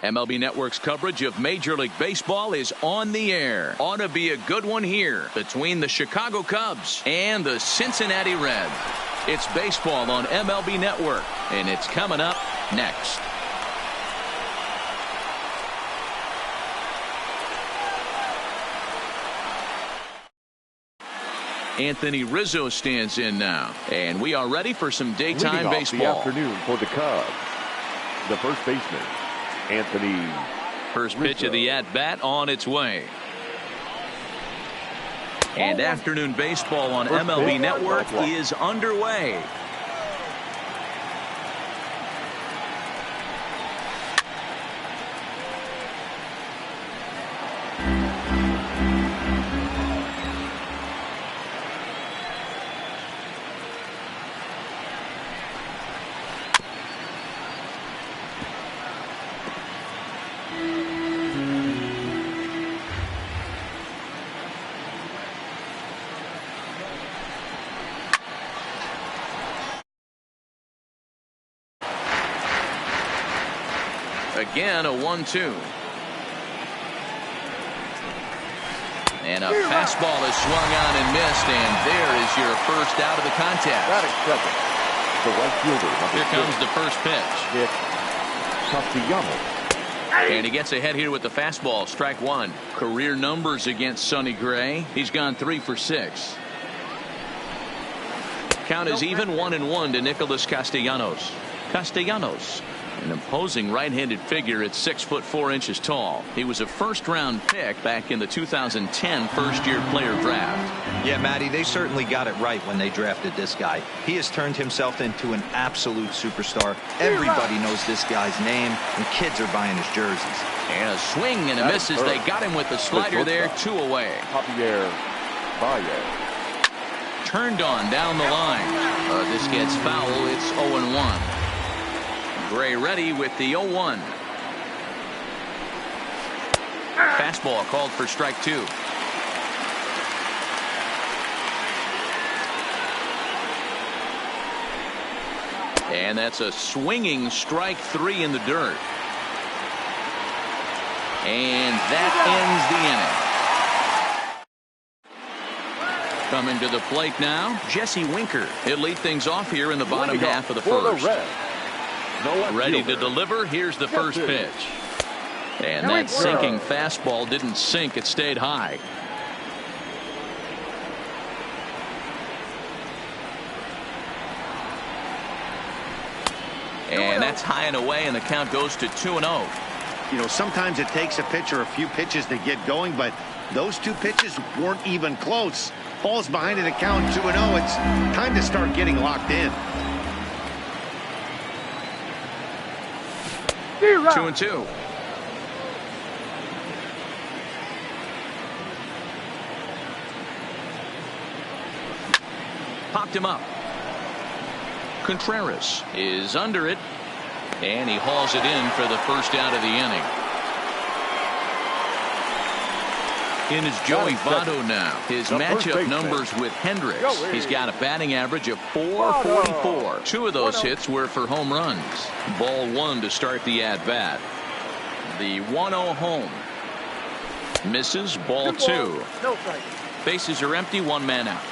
MLB Network's coverage of Major League Baseball is on the air. Ought to be a good one here between the Chicago Cubs and the Cincinnati Reds. It's baseball on MLB Network, and it's coming up next. Anthony Rizzo stands in now, and we are ready for some daytime baseball. The afternoon for the Cubs, the first baseman, Anthony First pitch Rizzo. of the at-bat on its way. And afternoon baseball on MLB Network is underway. Again, a 1-2. And a fastball is swung on and missed, and there is your first out of the contest. That accepted. The right fielder. Here comes the first pitch. Castellanos. And he gets ahead here with the fastball. Strike one. Career numbers against Sonny Gray. He's gone 3 for 6. Count is even 1-1 to Nicholas Castellanos. Castellanos, an imposing right-handed figure at 6'4" tall. He was a first-round pick back in the 2010 first-year player draft. Yeah, Matty, they certainly got it right when they drafted this guy. He has turned himself into an absolute superstar. Everybody knows this guy's name, and kids are buying his jerseys. And a swing and a misses. They got him with the slider there, 2 away. Javier Baez. Turned on down the line. This gets foul. It's 0-1. Gray ready with the 0-1. Fastball called for strike 2. And that's a swinging strike 3 in the dirt. And that ends the inning. Coming to the plate now, Jesse Winker. He'll lead things off here in the bottom half of the first. Ready to deliver. Here's the first pitch. And that sinking fastball didn't sink. It stayed high. And that's high and away, and the count goes to 2-0. You know, sometimes it takes a pitcher a few pitches to get going, but those 2 pitches weren't even close. Ball's behind in the count, 2-0. It's time to start getting locked in. 2-2. Popped him up. Contreras is under it, and he hauls it in for the first out of the inning. In is Joey Votto now. His matchup numbers with Hendricks. He's got a batting average of .444. 2 of those hits were for home runs. Ball 1 to start the at-bat. The 1-0 home. Misses. Ball 2. Bases are empty. 1 man out.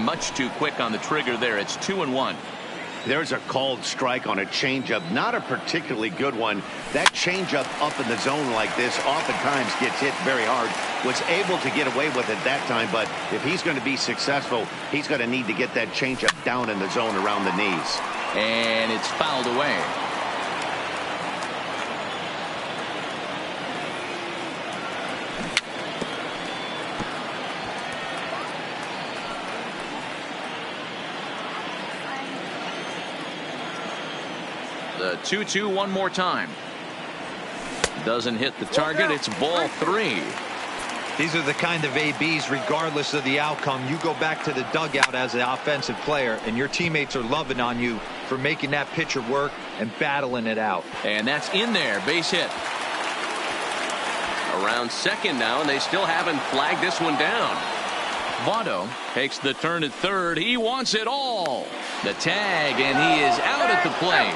Much too quick on the trigger there. It's 2-1. There's a called strike on a changeup, not a particularly good one. That changeup up in the zone like this oftentimes gets hit very hard. Was able to get away with it that time, but if he's going to be successful, he's going to need to get that changeup down in the zone around the knees. And it's fouled away. The 2-2 one more time. Doesn't hit the target. It's ball 3. These are the kind of ABs, regardless of the outcome. You go back to the dugout as an offensive player, and your teammates are loving on you for making that pitcher work and battling it out. And that's in there. Base hit. Around second now, and they still haven't flagged this one down. Votto takes the turn at third. He wants it all. The tag, and he is out at the plate.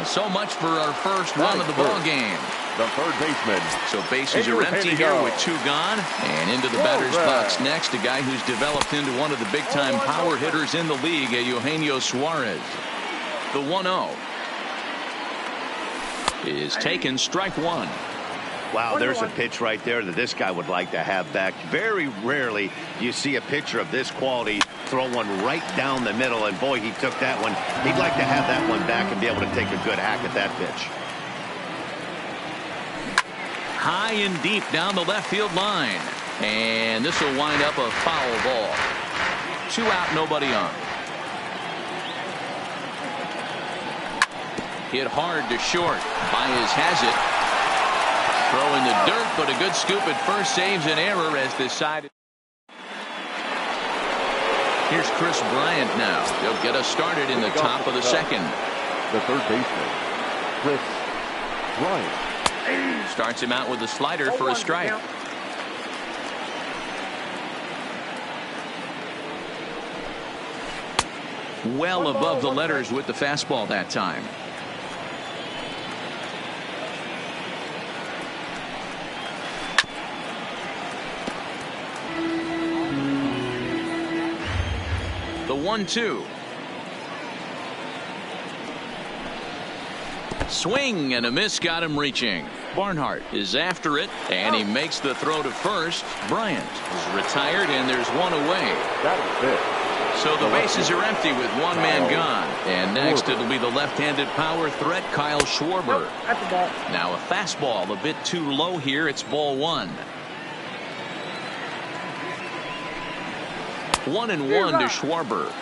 So much for our first run of the ball game. The third baseman. So bases are empty here with 2 gone. And into the batter's box next, a guy who's developed into one of the big-time power hitters in the league, Eugenio Suarez. The 1-0 is taken, strike 1. Wow, there's a pitch right there that this guy would like to have back. Very rarely do you see a pitcher of this quality throw one right down the middle, and boy, he took that one. He'd like to have that one back and be able to take a good hack at that pitch. High and deep down the left field line. And this will wind up a foul ball. 2 out, nobody on. Hit hard to short. Baez has it. Throw in the dirt, but a good scoop at first saves an error as decided. Here's Chris Bryant now. He'll get us started in the top of the second. The third baseman, Chris Bryant. Starts him out with a slider for a strike. Well above the letters with the fastball that time. The 1-2. Swing and a miss got him reaching. Barnhart is after it, and he makes the throw to first. Bryant is retired, and there's one away. That is it. So the bases are empty with 1 man gone. And next it'll be the left-handed power threat, Kyle Schwarber. Now a fastball a bit too low here. It's ball 1. 1-1 to Schwarber.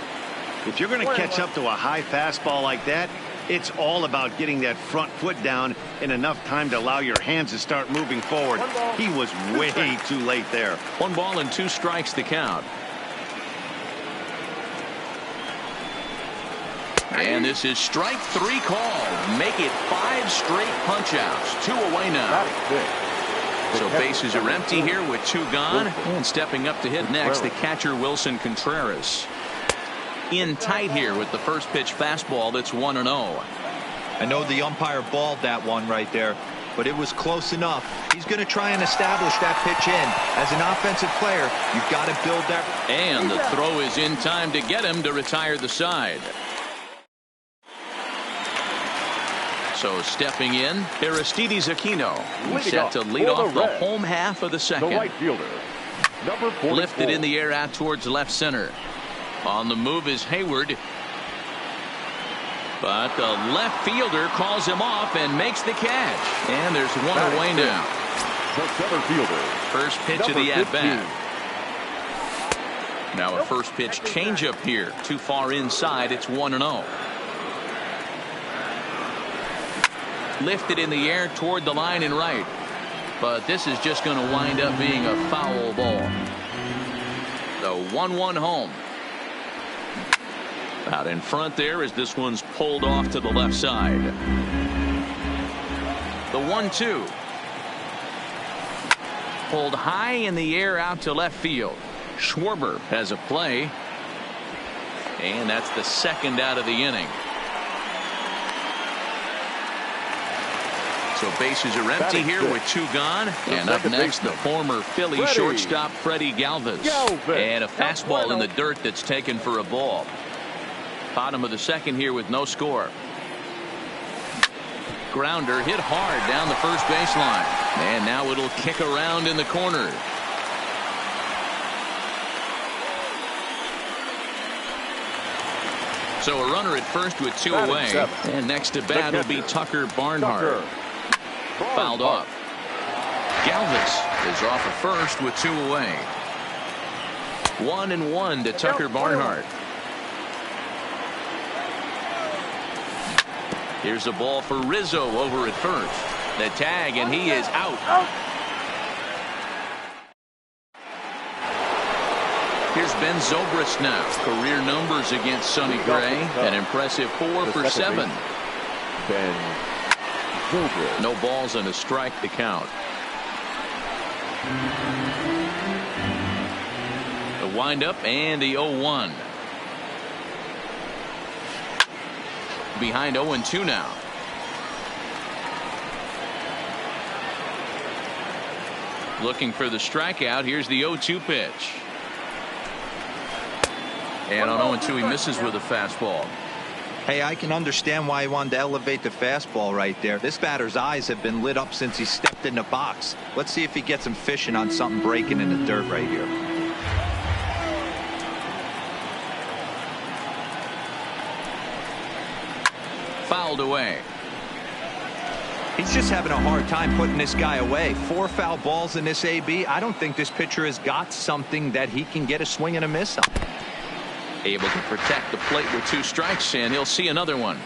If you're going to catch up to a high fastball like that, it's all about getting that front foot down in enough time to allow your hands to start moving forward. He was way too late there. 1 ball and 2 strikes to count. And this is strike 3 called. Make it 5 straight punch-outs. 2 away now. So bases are empty here with 2 gone. And stepping up to hit next, the catcher Wilson Contreras. In tight here with the first pitch fastball. That's 1-0. I know the umpire balled that one right there, but it was close enough. He's going to try and establish that pitch in. As an offensive player, you've got to build that. And the throw is in time to get him to retire the side. So stepping in, Aristides Aquino. He's set to lead off the home half of the second. The right fielder, number 44. Lifted in the air out towards left center. On the move is Hayward. But the left fielder calls him off and makes the catch. And there's 1 away now. The center fielder, First pitch of the at-bat. Now a first pitch changeup here. Too far inside. It's 1-0. Lifted in the air toward the line and right. But this is just going to wind up being a foul ball. The 1-1 home. Out in front there as this one's pulled off to the left side. The 1-2. Pulled high in the air out to left field. Schwarber has a play. And that's the second out of the inning. So bases are empty here with 2 gone. And up next, the former Philly shortstop Freddie Galvis. And a fastball in the dirt that's taken for a ball. Bottom of the second here with no score. Grounder hit hard down the first baseline. And now it'll kick around in the corner. So a runner at first with 2 away. And next to bat will be Tucker Barnhart. Fouled off. Galvis is off at first with 2 away. 1-1 to Tucker Barnhart. Here's a ball for Rizzo over at first. The tag, and he is out. Here's Ben Zobrist now. Career numbers against Sonny Gray. An impressive 4 for 7. Ben Zobrist. No balls and a strike to count. The windup and the 0-1. Behind 0-2 now. Looking for the strikeout. Here's the 0-2 pitch. And on 0-2 he misses with a fastball. Hey, I can understand why he wanted to elevate the fastball right there. This batter's eyes have been lit up since he stepped in the box. Let's see if he gets him fishing on something breaking in the dirt right here. Fouled away. He's just having a hard time putting this guy away. 4 foul balls in this AB. I don't think this pitcher has got something that he can get a swing and a miss on. Able to protect the plate with 2 strikes, and he'll see another one.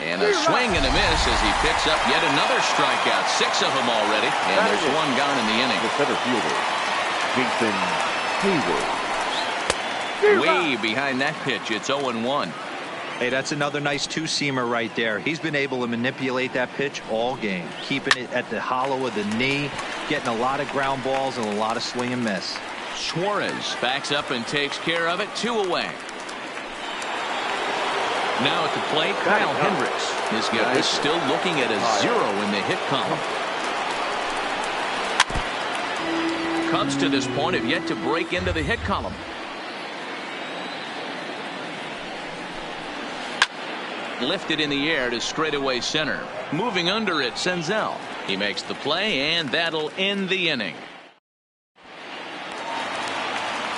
And a swing and a miss as he picks up yet another strikeout. 6 of them already, and there's 1 gone in the inning. The center fielder, Jason Hayward. Way behind that pitch. It's 0-1. Hey, that's another nice 2-seamer right there. He's been able to manipulate that pitch all game, keeping it at the hollow of the knee, getting a lot of ground balls and a lot of swing and miss. Suarez backs up and takes care of it. 2 away. Now at the plate, Kyle Hendricks. This guy is still looking at a 0 in the hit column. Cubs to this point have yet to break into the hit column. Lifted in the air to straightaway center. Moving under it, Senzel. He makes the play, and that'll end the inning.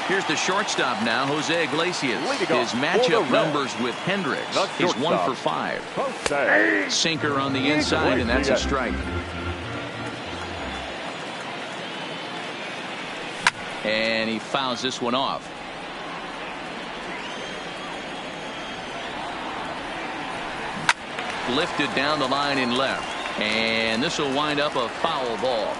Here's the shortstop now, Jose Iglesias. His matchup numbers with Hendricks. He's 1 for 5. Sinker on the inside, and that's a strike. And he fouls this one off. Lifted down the line in left, and this will wind up a foul ball.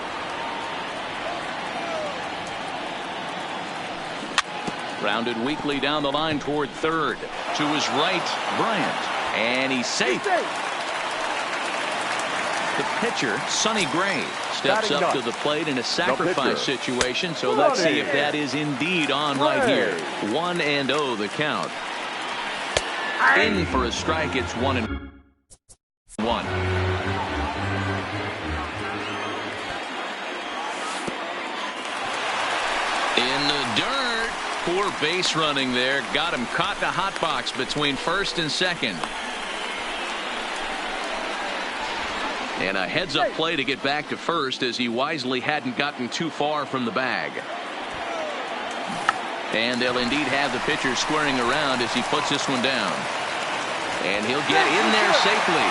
Rounded weakly down the line toward third. To his right, Bryant, and he's safe. The pitcher, Sonny Gray, steps up to the plate in a sacrifice situation, so let's see if that is indeed on right here. 1-0 the count. In for a strike. It's 1-1. In the dirt. Poor base running there. Got him caught in a hot box between first and second. And a heads-up play to get back to first as he wisely hadn't gotten too far from the bag. And they'll indeed have the pitcher squaring around as he puts this one down. And he'll get in there safely.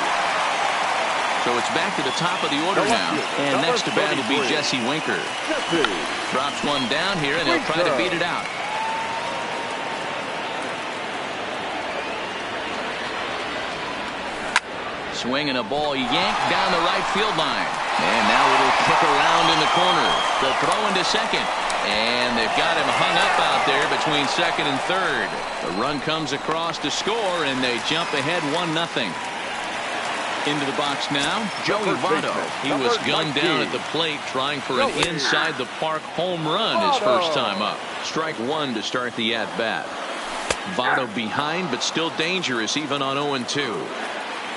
So it's back to the top of the order now. And next to bat will be Jesse Winker. Drops one down here, and he'll try to beat it out. Swinging a ball yanked down the right field line. And now it'll kick around in the corner. The throw into second. And they've got him hung up out there between second and third. The run comes across to score, and they jump ahead 1-0. Into the box now, Joey Votto. He was gunned down at the plate trying for an inside the park home run his first time up. Strike 1 to start the at bat. Votto behind, but still dangerous even on 0-2.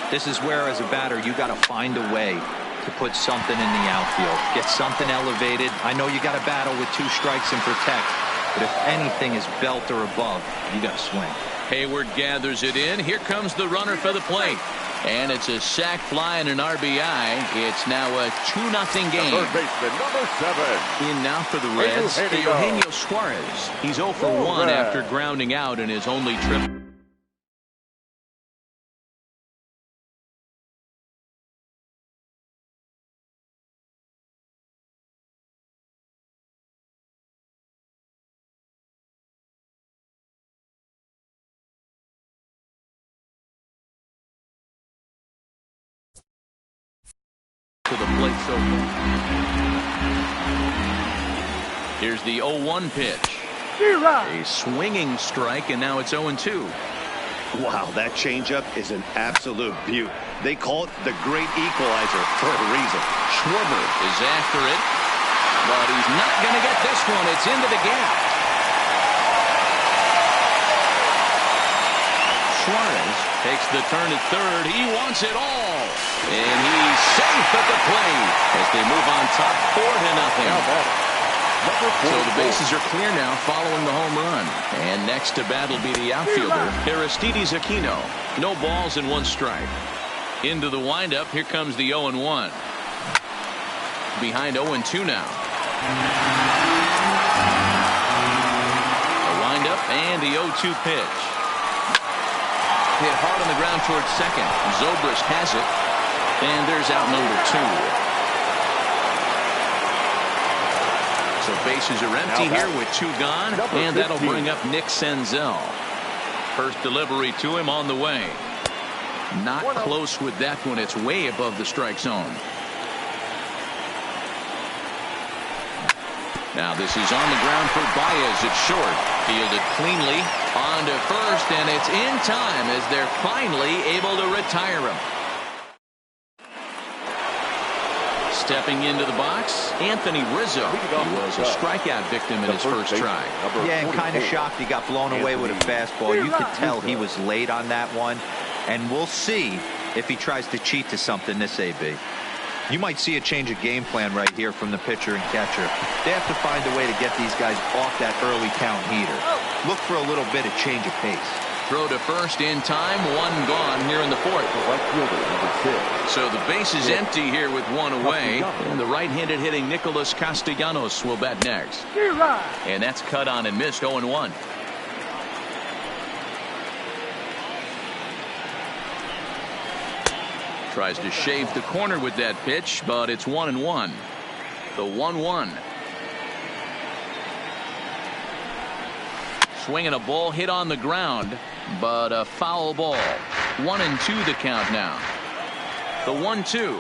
This is where, as a batter, you got to find a way to put something in the outfield, get something elevated. I know you got to battle with 2 strikes and protect, but if anything is belt or above, you got to swing. Hayward gathers it in. Here comes the runner for the plate. And it's a sac fly and an RBI. It's now a 2-0 game. Third baseman, number 7. In now for the Reds, Eugenio Suarez. He's 0 for 1 after grounding out in his only trip. To the plate so far. Here's the 0-1 pitch. A swinging strike, and now it's 0-2. Wow, that changeup is an absolute beaut. They call it the great equalizer for a reason. Schwarber is after it. But he's not going to get this one. It's into the gap. Suarez takes the turn at third. He wants it all. And he's safe at the plate as they move on top 4-0. So the bases are clear now following the home run. And next to bat will be the outfielder, Aristides Aquino. No balls and 1 strike. Into the windup. Here comes the 0-1. Behind 0-2 now. The windup and the 0-2 pitch. Hit hard on the ground towards second. Zobrist has it. And there's out number 2. So bases are empty here with 2 gone. And that'll bring up Nick Senzel. First delivery to him on the way. Not close with that one. It's way above the strike zone. Now this is on the ground for Baez. It's short. Fielded cleanly. On to first, and it's in time as they're finally able to retire him. Stepping into the box, Anthony Rizzo. He was a strikeout victim in his first try. Yeah, and kind of shocked he got blown away with a fastball. You could tell he was late on that one. And we'll see if he tries to cheat to something this AB. You might see a change of game plan right here from the pitcher and catcher. They have to find a way to get these guys off that early count heater. Look for a little bit of change of pace. Throw to first in time. 1 gone here in the 4th. So the base is empty here with 1 away. And the right-handed hitting Nicholas Castellanos will bat next. And that's cut on and missed. 0-1. Tries to shave the corner with that pitch, but it's 1-1. The 1-1. Swinging a ball hit on the ground, but a foul ball. 1-2 the count now. The 1-2.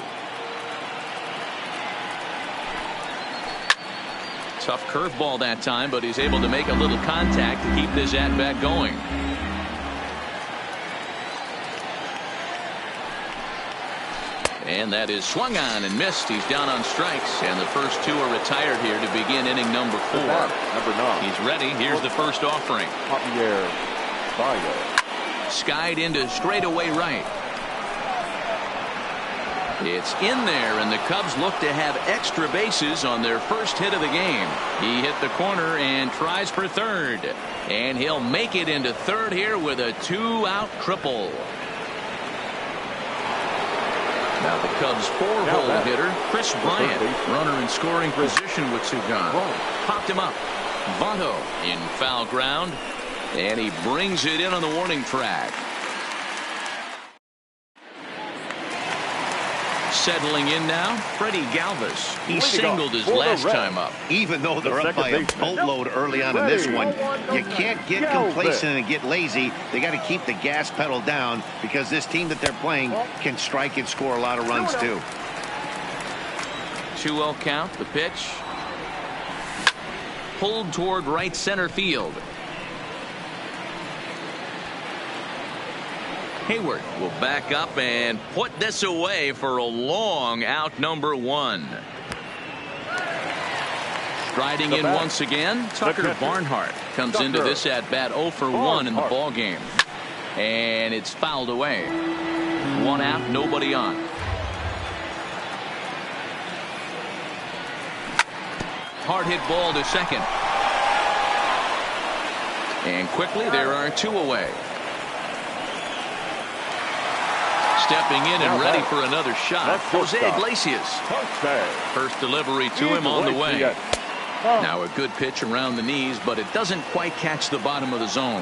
Tough curveball that time, but he's able to make a little contact to keep this at-bat going. And that is swung on and missed. He's down on strikes, and the first 2 are retired here to begin inning number 4. Number 9. He's ready. Here's the first offering. Skied into straightaway right. It's in there, and the Cubs look to have extra bases on their first hit of the game. He hit the corner and tries for third, and he'll make it into third here with a 2-out triple. Now the Cubs 4-hole hitter, Chris Bryant, runner in scoring position with 2 gone. Popped him up. Votto in foul ground, and he brings it in on the warning track. Settling in now, Freddie Galvis. He singled his last time up. Even though they're up by a boatload early on in this one, you can't get complacent and get lazy. They got to keep the gas pedal down because this team that they're playing can strike and score a lot of runs too. 2-0 count. The pitch pulled toward right center field. Hayward will back up and put this away for a long out number 1. Striding in once again, Tucker Barnhart comes into this at bat 0 for 1 in the ball game, and it's fouled away. 1 out, nobody on. Hard hit ball to second, and quickly there are 2 away. Stepping in and ready for another shot, Jose Iglesias. First delivery to him on the way. Now a good pitch around the knees, but it doesn't quite catch the bottom of the zone.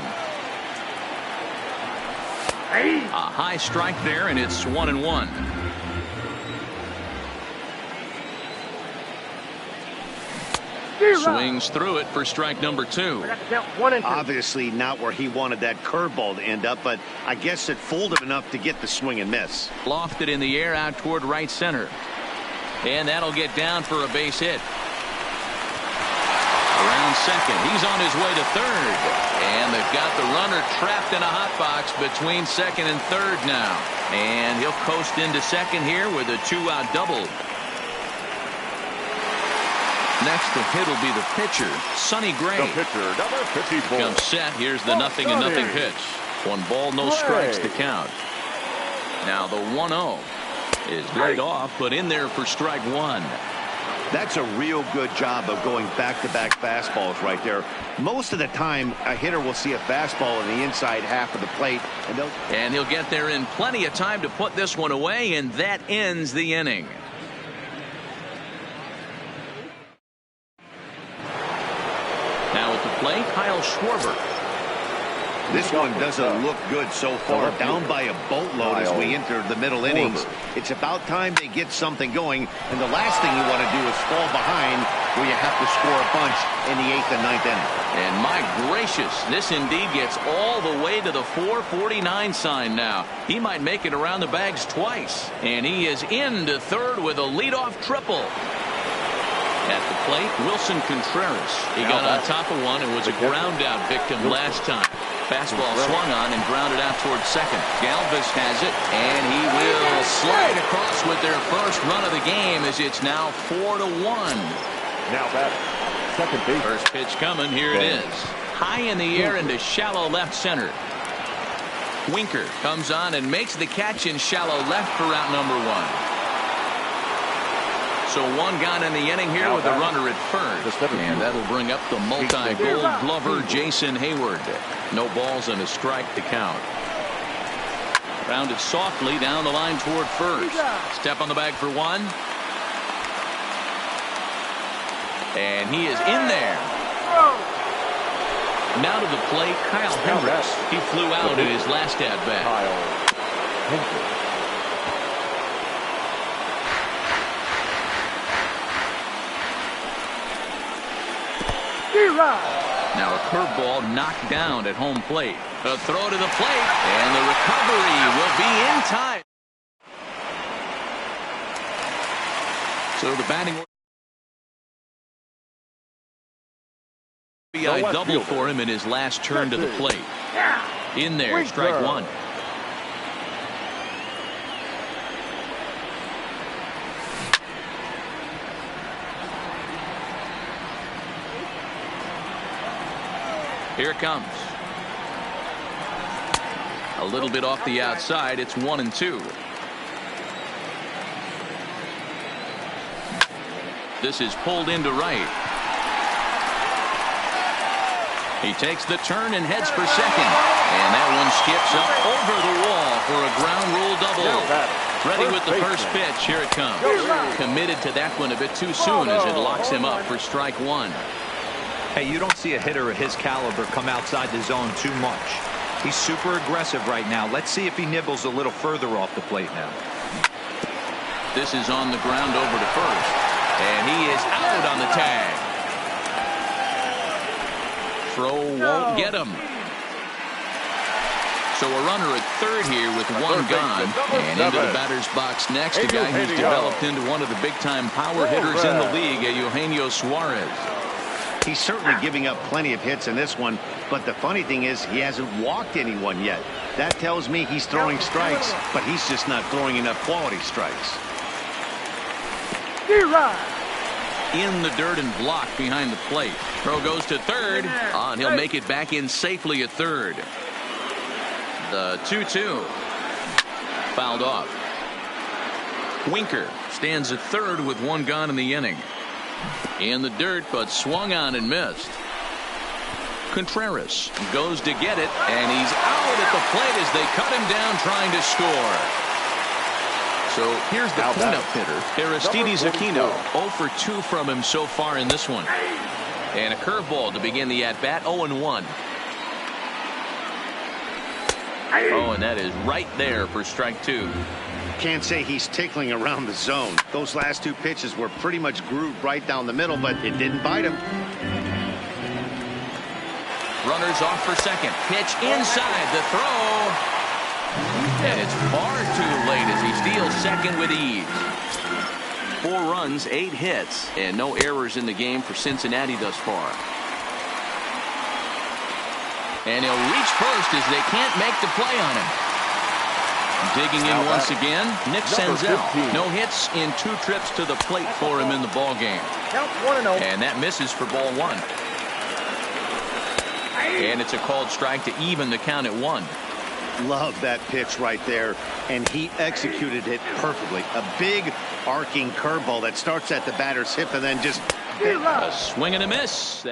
A high strike there, and it's 1-1. Swings through it for strike number 2. Obviously not where he wanted that curveball to end up, but I guess it fooled him enough to get the swing and miss. Lofted in the air out toward right center. And that'll get down for a base hit. Around second. He's on his way to third. And they've got the runner trapped in a hot box between second and third now. And he'll coast into second here with a 2-out double. Next to hit will be the pitcher, Sonny Gray. The pitcher, number 54. Comes set. Here's the 0-0 pitch. 1 ball, no strikes to count. Now the 1-0 is laid off, but in there for strike 1. That's a real good job of going back-to-back fastballs right there. Most of the time, a hitter will see a fastball in the inside half of the plate. And he'll get there in plenty of time to put this one away, and that ends the inning. Now at the plate, Kyle Schwarber. This one doesn't look good so far. Down by a boatload as we enter the middle innings. It's about time they get something going. And the last thing you want to do is fall behind where you have to score a bunch in the 8th and 9th inning. And my gracious, this indeed gets all the way to the 449 sign now. He might make it around the bags twice. And he is into third with a leadoff triple. At the plate, Wilson Contreras. He got on top of one and was a ground out victim last time. Fastball swung on and grounded out towards second. Galvis has it, and he will slide across with their first run of the game as it's now 4-1. Now back, second base. First pitch coming. Here it is. High in the air into shallow left center. Winker comes on and makes the catch in shallow left for route number 1. So 1 gone in the inning here with a runner at first. And that'll bring up the multi-gold glover Jason Hayward. No balls and a strike to count. Rounded softly down the line toward first. Step on the bag for 1. And he is in there. Now to the plate, Kyle Hendricks. He flew out in his last at-bat. Kyle Hendricks. Now a curveball knocked down at home plate. A throw to the plate, and the recovery will be in time. So the batting RBI double for him in his last turn to the plate. In there, strike 1. Here it comes. A little bit off the outside. It's 1-2. This is pulled into right. He takes the turn and heads for second. And that one skips up over the wall for a ground rule double. Ready with the first pitch. Here it comes. Committed to that one a bit too soon as it locks him up for strike 1. Hey, you don't see a hitter of his caliber come outside the zone too much. He's super aggressive right now. Let's see if he nibbles a little further off the plate now. This is on the ground over to first. And he is out on the tag. Throw won't get him. So a runner at third here with 1 gone. And into the batter's box next, a guy who's developed into one of the big-time power hitters in the league, Eugenio Suarez. He's certainly giving up plenty of hits in this one, but the funny thing is he hasn't walked anyone yet. That tells me he's throwing strikes, but he's just not throwing enough quality strikes. In the dirt and blocked behind the plate. Throw goes to third, and he'll make it back in safely at third. The 2-2. Fouled off. Winker stands at third with 1 gone in the inning. In the dirt, but swung on and missed. Contreras goes to get it, and he's out at the plate as they cut him down trying to score. So here's the cleanup hitter, Aristides Aquino. 0 for 2 from him so far in this one. And a curveball to begin the at-bat, 0-1. Oh, and that is right there for strike 2. Can't say he's tickling around the zone. Those last 2 pitches were pretty much grooved right down the middle, but it didn't bite him. Runners off for second. Pitch inside the throw. And it's far too late as he steals second with ease. 4 runs, 8 hits, and no errors in the game for Cincinnati thus far. And he'll reach first as they can't make the play on him. Digging in once again, Nick Senzel. No hits in 2 trips to the plate for him in the ball game. Count 1-0. And that misses for ball 1. And it's a called strike to even the count at 1. Love that pitch right there, and he executed it perfectly. A big arcing curveball that starts at the batter's hip and then just a swing and a miss.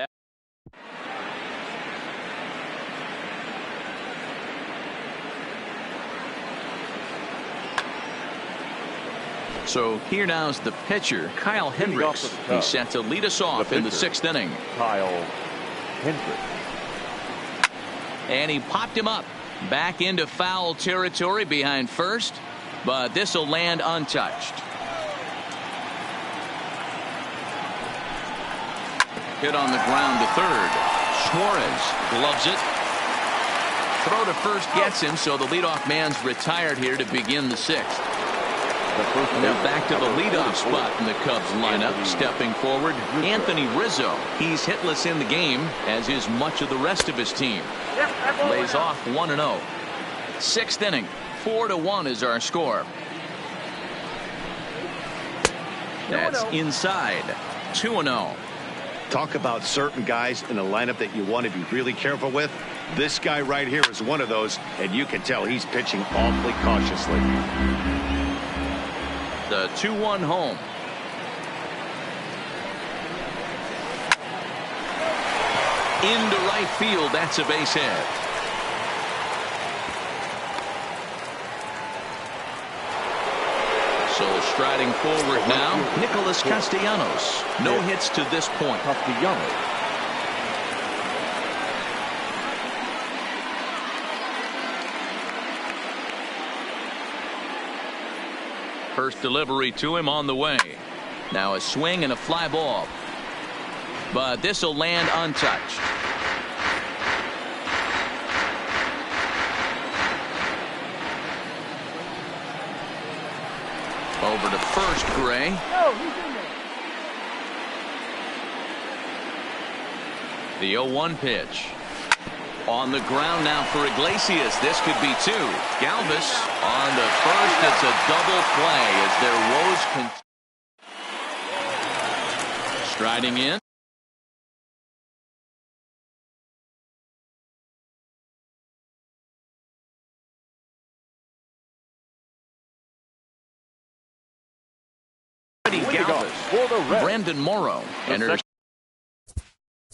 So here now is the pitcher, Kyle Hendricks. He's set to lead us off in the 6th inning. Kyle Hendricks. And he popped him up back into foul territory behind first, but this will land untouched. Hit on the ground to third. Suarez gloves it. Throw to first gets him, so the leadoff man's retired here to begin the 6th. Now back to the leadoff spot in the Cubs lineup. Stepping forward, Anthony Rizzo. He's hitless in the game, as is much of the rest of his team. Lays off 1-0. 6th inning, 4-1 is our score. That's inside. 2-0. talk about certain guys in the lineup that you want to be really careful with. This guy right here is one of those, and you can tell he's pitching awfully cautiously. The 2-1 home. Into right field. That's a base hit. So striding forward now, Nicholas Castellanos. No hits to this point. Castellanos. First delivery to him on the way. Now a swing and a fly ball. But this will land untouched. Over to first, Gray. No, he's in there. The 0-1 pitch. On the ground now for Iglesias. This could be two. Galvis on the first. It's a double play as their woes continue. Striding in. Galvis. For the Reds, Brandon Morrow enters.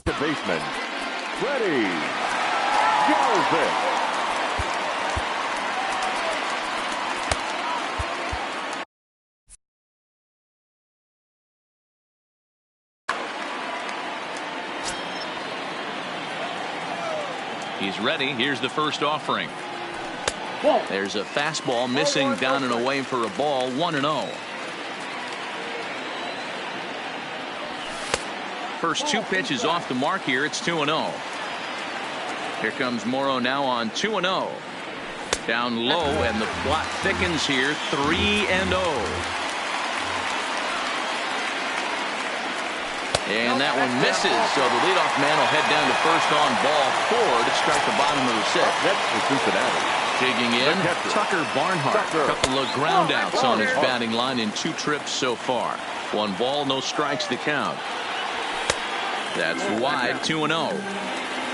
the baseman, Freddie Galvis. He's ready. Here's the first offering. There's a fastball missing down and away for a ball. 1-0. First two pitches off the mark here. It's 2-0. Here comes Morrow now on 2-0. Down low, and the plot thickens here. 3-0. And that one misses, so the leadoff man will head down to first on ball 4 to start the bottom of the 6th. That's for Cincinnati. Digging in, Tucker Barnhart. A couple of ground outs on his batting line in 2 trips so far. 1 ball, no strikes to count. That's wide. 2-0.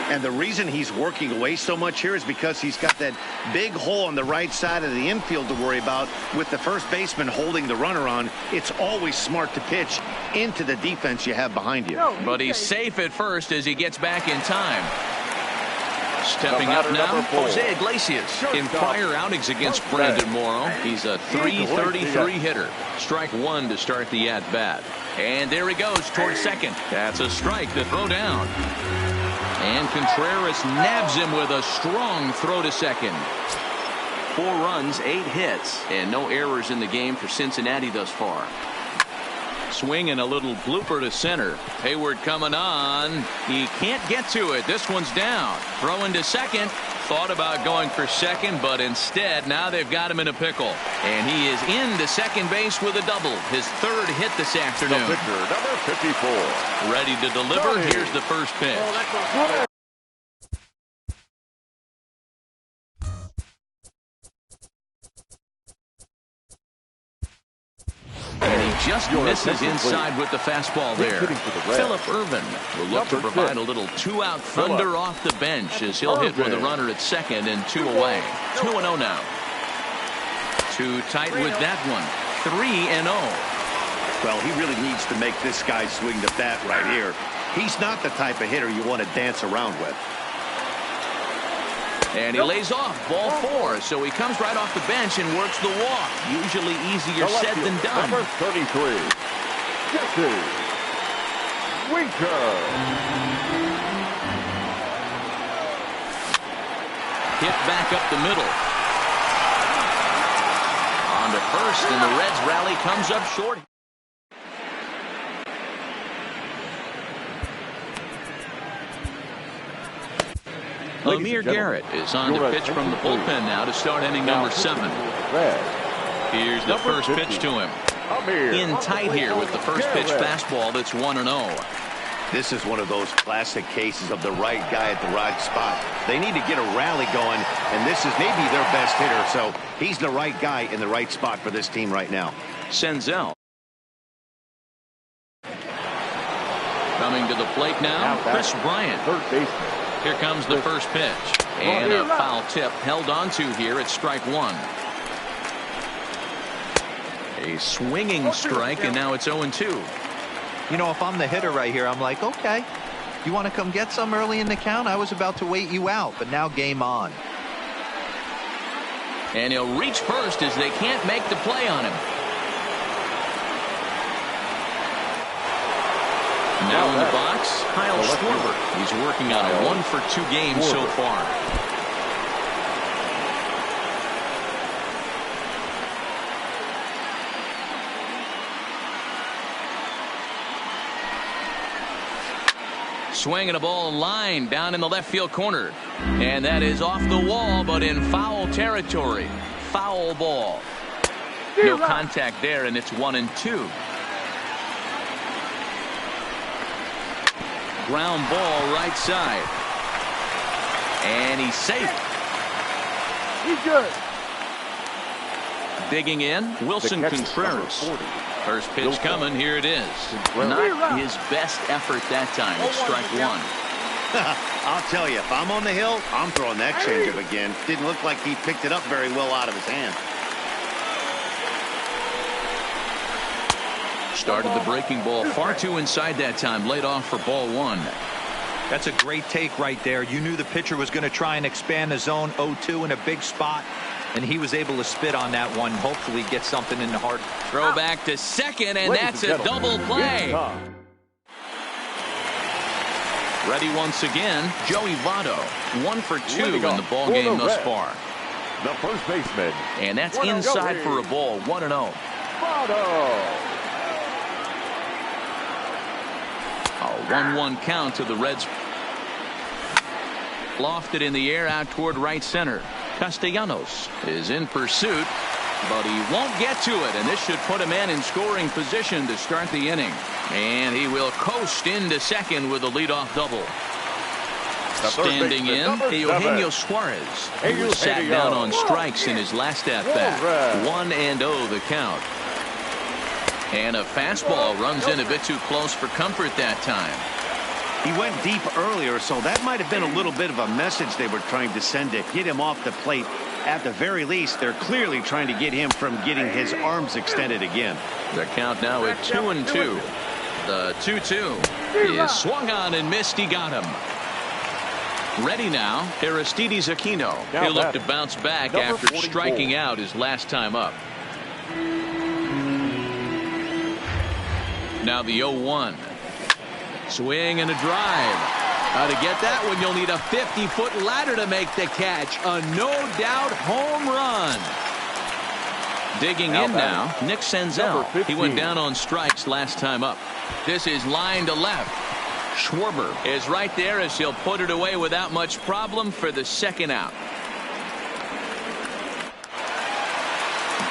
And the reason he's working away so much here is because he's got that big hole on the right side of the infield to worry about with the first baseman holding the runner on. It's always smart to pitch into the defense you have behind you. But he's safe at first as he gets back in time. Stepping up now, Jose Iglesias. In prior outings against Brandon Morrow, he's a .333 hitter. Strike 1 to start the at-bat. And there he goes towards second. That's a strike to throw down. And Contreras nabs him with a strong throw to second. 4 runs, 8 hits, and no errors in the game for Cincinnati thus far. Swing and a little blooper to center. Hayward coming on. He can't get to it. This one's down. Throwing to second. Thought about going for second, but instead now they've got him in a pickle. And he is into second base with a double. His 3rd hit this afternoon. The pitcher, number 54. Ready to deliver. Here's the first pitch. just misses inside with the fastball there. Phillip Ervin will look to provide a little two-out thunder off the bench as he'll hit with a runner at second and 2 away. 2-0 now. Too tight with that one. 3-0. Well, he really needs to make this guy swing the bat right here. He's not the type of hitter you want to dance around with. And he lays off ball 4, so he comes right off the bench and works the walk. Usually easier said than done. Number 33, Jesse Winker. Hit back up the middle. On to first, and the Reds rally comes up short. Amir Garrett is on to pitch from the bullpen now to start inning number 7. Here's the first pitch to him. In tight here with the first pitch fastball that's 1-0. This is one of those classic cases of the right guy at the right spot. They need to get a rally going, and this is maybe their best hitter, so he's the right guy in the right spot for this team right now. Senzel. Coming to the plate now, Chris Bryant. Third baseman. Here comes the first pitch. And a foul tip held onto here at strike 1. A swinging strike, and now it's 0-2. You know, if I'm the hitter right here, I'm like, okay, you want to come get some early in the count? I was about to wait you out, but now game on. And he'll reach first as they can't make the play on him. Now in the box, Kyle Schwarber. He's working on a 1-for-2 game so far. Swinging a ball line down in the left field corner. And that is off the wall, but in foul territory. Foul ball. No contact there, and it's 1-2. Ground ball right side. And he's safe. He's good. Digging in, Wilson Contreras. First pitch coming, here it is. Not his best effort that time. It's strike 1. I'll tell you, if I'm on the hill, I'm throwing that changeup again. Didn't look like he picked it up very well out of his hand. Started the breaking ball far too inside that time. Laid off for ball 1. That's a great take right there. You knew the pitcher was going to try and expand the zone 0-2 in a big spot, and he was able to spit on that one. Hopefully get something in the heart. Throw back to second, and that's a double play. Ready once again, Joey Votto. 1-for-2 in the ball game thus far. The first baseman. And that's inside for a ball. 1-0. Votto. A 1-1 count to the Reds. Lofted in the air out toward right center. Castellanos is in pursuit, but he won't get to it, and this should put a man in scoring position to start the inning. And he will coast into second with a leadoff double. Standing in, Eugenio Suarez, who sat down on strikes in his last at-bat. 1-0 the count. And a fastball runs in a bit too close for comfort that time. He went deep earlier, so that might have been a little bit of a message they were trying to send to get him off the plate. At the very least, they're clearly trying to get him from getting his arms extended again. The count now at 2-2. The 2-2 is swung on and missed. He got him. Ready now, Aristides Aquino. He'll look to bounce back after striking out his last time up. Now the 0-1. Swing and a drive. How to get that one, you'll need a 50-foot ladder to make the catch. A no-doubt home run. Digging in now, Nick Senzel. He went down on strikes last time up. This is line to left. Schwarber is right there as he'll put it away without much problem for the second out.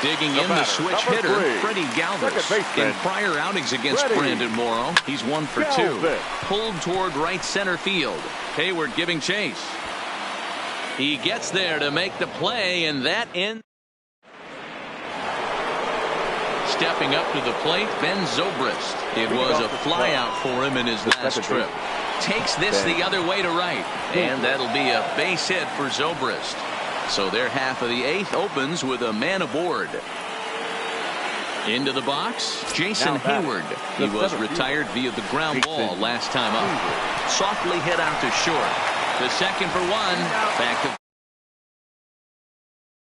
Digging in the switch hitter, Freddie Galvis. In prior outings against Brandon Morrow, he's 1-for-2. Pulled toward right center field. Hayward giving chase. He gets there to make the play, and that ends. stepping up to the plate, Ben Zobrist. It was a flyout for him in his last trip. Takes this the other way to right, and that'll be a base hit for Zobrist. So their half of the 8th opens with a man aboard. Into the box, Jason Hayward. He was retired via the ground ball last time up. Softly hit out to short. The second for one. Back to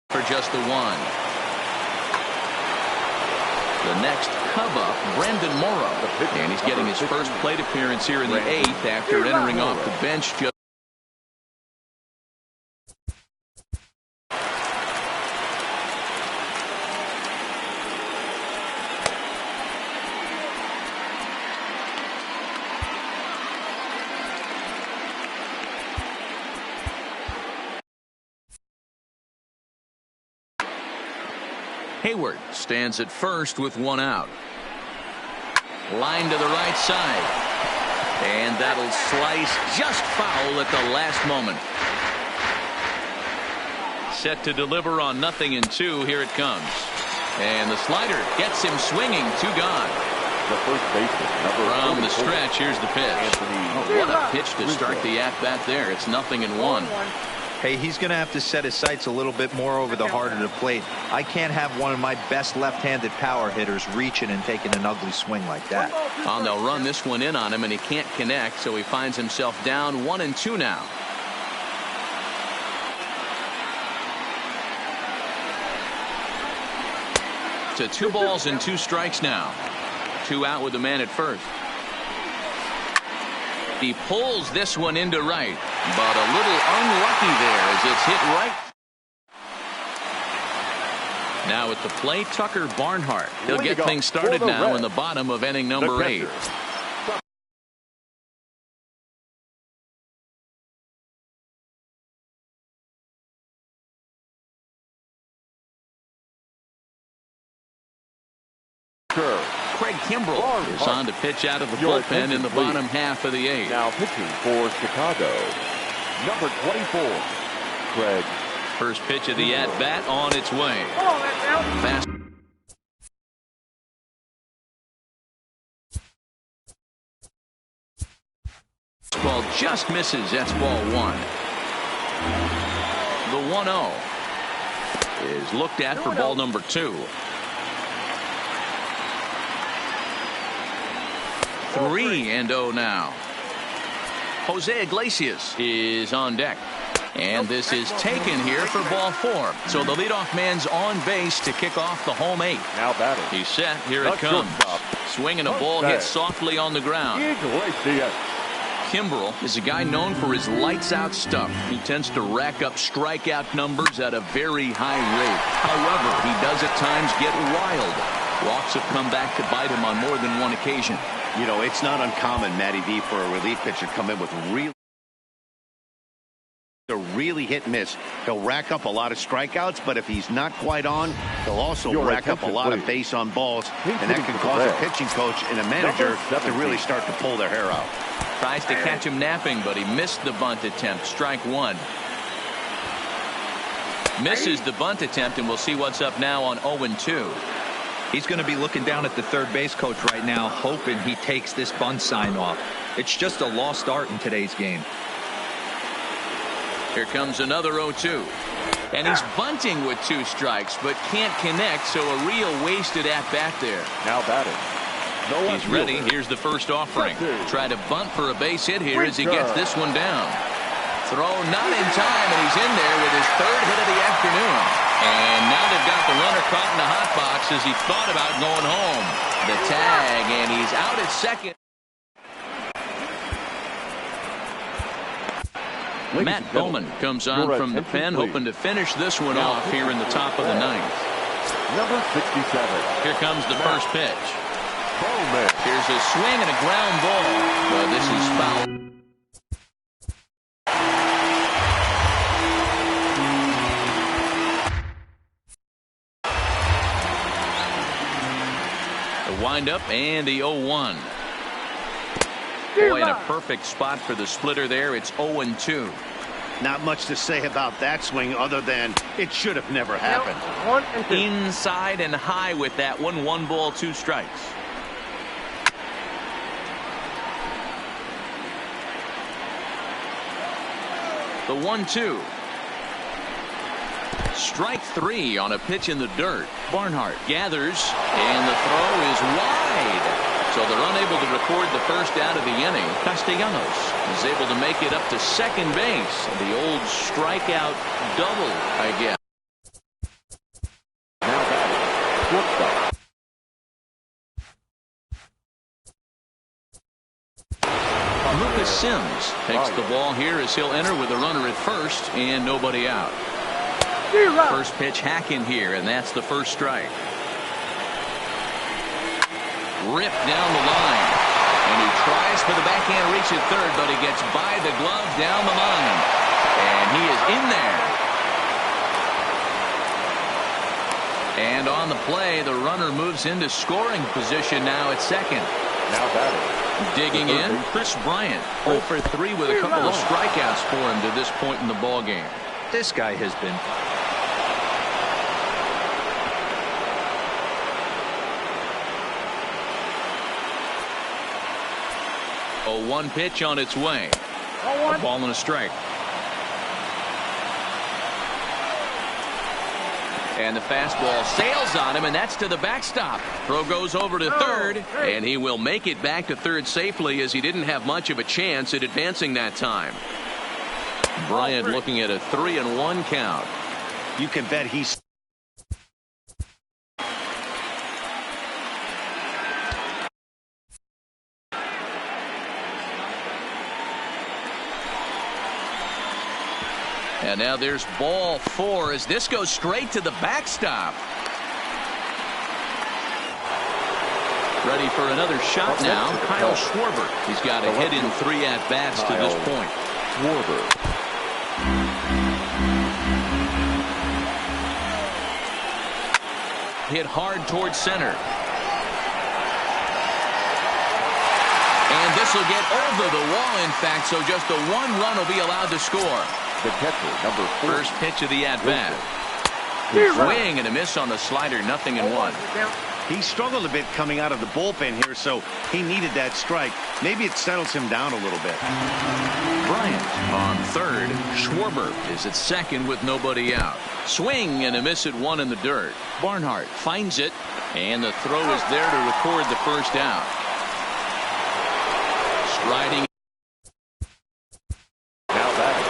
for just the one. The next Cub up, Brandon Morrow. And he's getting his first plate appearance here in the 8th after entering off the bench just Hayward stands at first with one out. Line to the right side. And that'll slice just foul at the last moment. Set to deliver on 0-2. Here it comes. And the slider gets him swinging. 2 gone. The first baseman, from the stretch, here's the pitch. What a pitch to start the at-bat there. It's 0-1. Hey, he's going to have to set his sights a little bit more over the heart of the plate. I can't have one of my best left-handed power hitters reaching and taking an ugly swing like that. Oh, they'll run this one in on him, and he can't connect, so he finds himself down 1-2 now. To 2 balls and 2 strikes now. 2 out with the man at first. He pulls this one into right, but a little unlucky there as it's hit right. Now at the plate, Tucker Barnhart. He'll get things started now in the bottom of inning number 8. Craig Kimbrell is on to pitch out of the bullpen in the bottom half of the 8th. Now pitching for Chicago, number 24, Craig. First pitch of the at-bat on its way. Fast. Ball just misses. That's ball 1. The 1-0 is looked at for ball number 2. 3-0 now. Jose Iglesias is on deck. And this is taken here for ball 4. So the leadoff man's on base to kick off the home 8. Now batting. He's set. Here it comes. Swinging a ball hit softly on the ground. Iglesias. Kimbrell is a guy known for his lights-out stuff. He tends to rack up strikeout numbers at a very high rate. However, he does at times get wild. Walks have come back to bite him on more than one occasion. You know, it's not uncommon, Matty V, for a relief pitcher to come in with really hit and miss. He'll rack up a lot of strikeouts, but if he's not quite on, he'll also rack up a lot of base on balls, and that can cause a pitching coach and a manager to really start to pull their hair out. Tries to catch him napping, but he missed the bunt attempt. Strike 1. Misses the bunt attempt, and we'll see what's up now on 0-2. He's going to be looking down at the third base coach right now, hoping he takes this bunt sign off. It's just a lost art in today's game. Here comes another 0-2. And he's bunting with 2 strikes, but can't connect, so a real wasted at-bat there. Now batting. He's ready. Here's the first offering. Try to bunt for a base hit here as he gets this one down. Throw not in time, and he's in there with his 3rd hit of the afternoon. And now they've got the runner caught in the hot box as he thought about going home. The tag, and he's out at second. Matt Bowman comes on from the pen, hoping to finish this one off here in the top of the 9th. Number 67. Here comes the first pitch. Bowman. Here's a swing and a ground ball. But this is foul. The windup and the 0-1. Boy, in a perfect spot for the splitter there. It's 0-2. Not much to say about that swing other than it should have never happened. 1 and 2. Inside and high with that one. 1 ball, 2 strikes. The 1-2. Strike 3 on a pitch in the dirt. Barnhart gathers, and the throw is wide. So they're unable to record the first out of the inning. Castellanos is able to make it up to second base. The old strikeout double, I guess. Now batting, shortstop. Lucas Sims takes the ball here as he'll enter with a runner at first and nobody out. First pitch hack in here, and that's the first strike. Ripped down the line, and he tries for the backhand reach at third, but he gets by the glove down the line, and he is in there. And on the play, the runner moves into scoring position now at second. Now batting. Digging in, Chris Bryant, 0 for 3 with a couple of strikeouts for him to this point in the ball game. This guy has been. A 1 pitch on its way. A ball and a strike. And the fastball sails on him, and that's to the backstop. Throw goes over to third, and he will make it back to third safely as he didn't have much of a chance at advancing that time. Bryant looking at a 3-1 count. You can bet he's. And now there's ball 4 as this goes straight to the backstop. Ready for another shot now. Kyle Schwarber. He's got a hit in 3 at-bats to this point. Schwarber. Hit hard towards center. And this will get over the wall, in fact, so just the 1 run will be allowed to score. The catcher, number 4. First pitch of the at-bat. Swing and a miss on the slider, 0-1. He struggled a bit coming out of the bullpen here, so he needed that strike. Maybe it settles him down a little bit. Bryant on third. Schwarber is at second with nobody out. Swing and a miss at 1 in the dirt. Barnhart finds it, and the throw is there to record the first out. Striding. Now batting,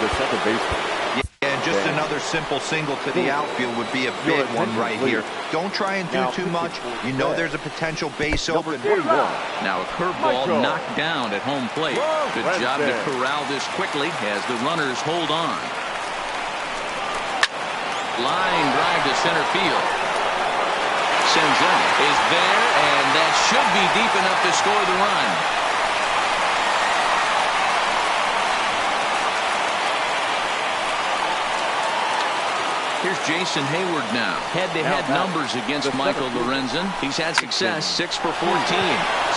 the second baseman. Yeah, and just another simple single to the outfield would be a big one right here. Don't try and do too much. You know there's a potential base open. Now a curveball knocked down at home plate. Good job to corral this quickly as the runners hold on. Line drive to center field. Senzel is there, and that should be deep enough to score the run. Here's Jason Hayward now. Head-to-head numbers against Michael Lorenzen. He's had success, 6 for 14.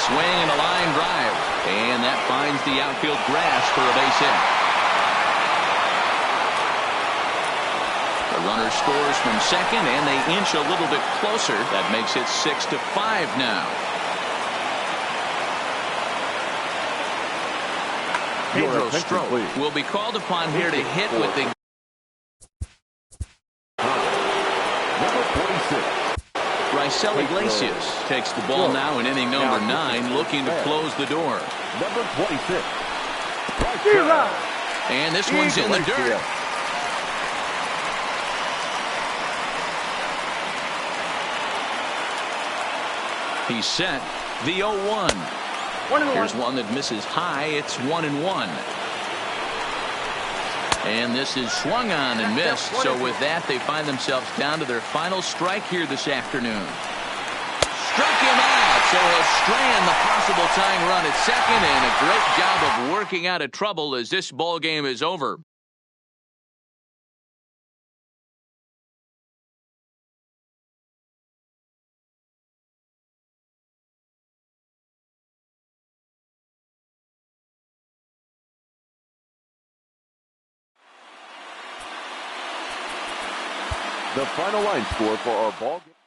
Swing and a line drive. And that finds the outfield grass for a base hit. The runner scores from second, and they inch a little bit closer. That makes it 6-5 now. Pedro Strop will be called upon here to hit with the Raisel Iglesias takes the ball now in inning number 9, looking to close the door. Number 26. And this one's in the dirt. He's set. The 0-1. Here's one that misses high. It's 1-1. And this is swung on and missed. So with that, they find themselves down to their final strike here this afternoon. Struck him out. So he'll strand the possible tying run at second, and a great job of working out of trouble as this ball game is over. The final line score for our ball game.